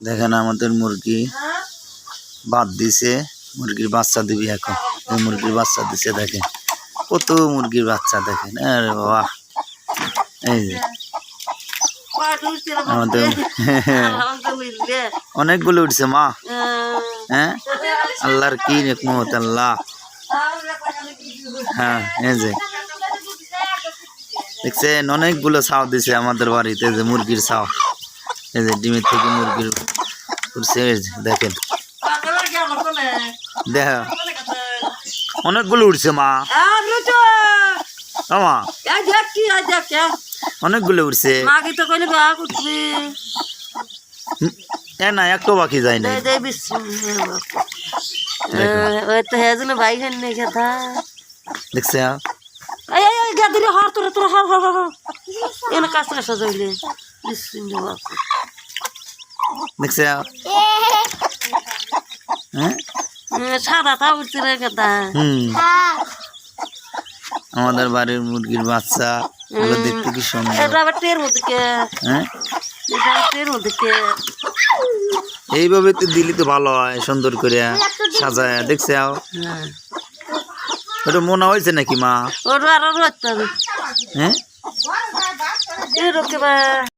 দেখেন আমাদের মুরগি বাদ দিছে, মুরগির বাচ্চা দিবি এখন। এই মুরগির বাচ্চা দিছে, দেখেন কত মুরগির বাচ্চা, দেখেন। আরে বাহ, এই যে আমাদের অনেকগুলো উঠছে মা। হ্যাঁ, আল্লাহর কি নেকমত, আল্লাহ। হ্যাঁ, এই যে দেখছেন অনেকগুলো ছাও দিছে আমাদের বাড়িতে, যে মুরগির ছাও। এই যে ডিমের থেকে মুরগির উঠছে, দেখেন দেখ অনেকগুলো উঠছে মা। মা অনেকগুলো উঠছে না, একটু বাকি যায় না। দেখছে দেখছে সাদা তা উঠছে রে কথা। আমাদের বাড়ির মুরগির বাচ্চা দেখতে কি সুন্দর। এটা আবার টের মধ্যে কে, হ্যাঁ এটা টের মধ্যে কে। এইভাবে তো দিলি তো ভালো হয়, সুন্দর করে সাজায়। দেখছে ওটা মনে হয়েছে নাকি মা? ওটা আরো রাখতে হবে। হ্যাঁ, এরকম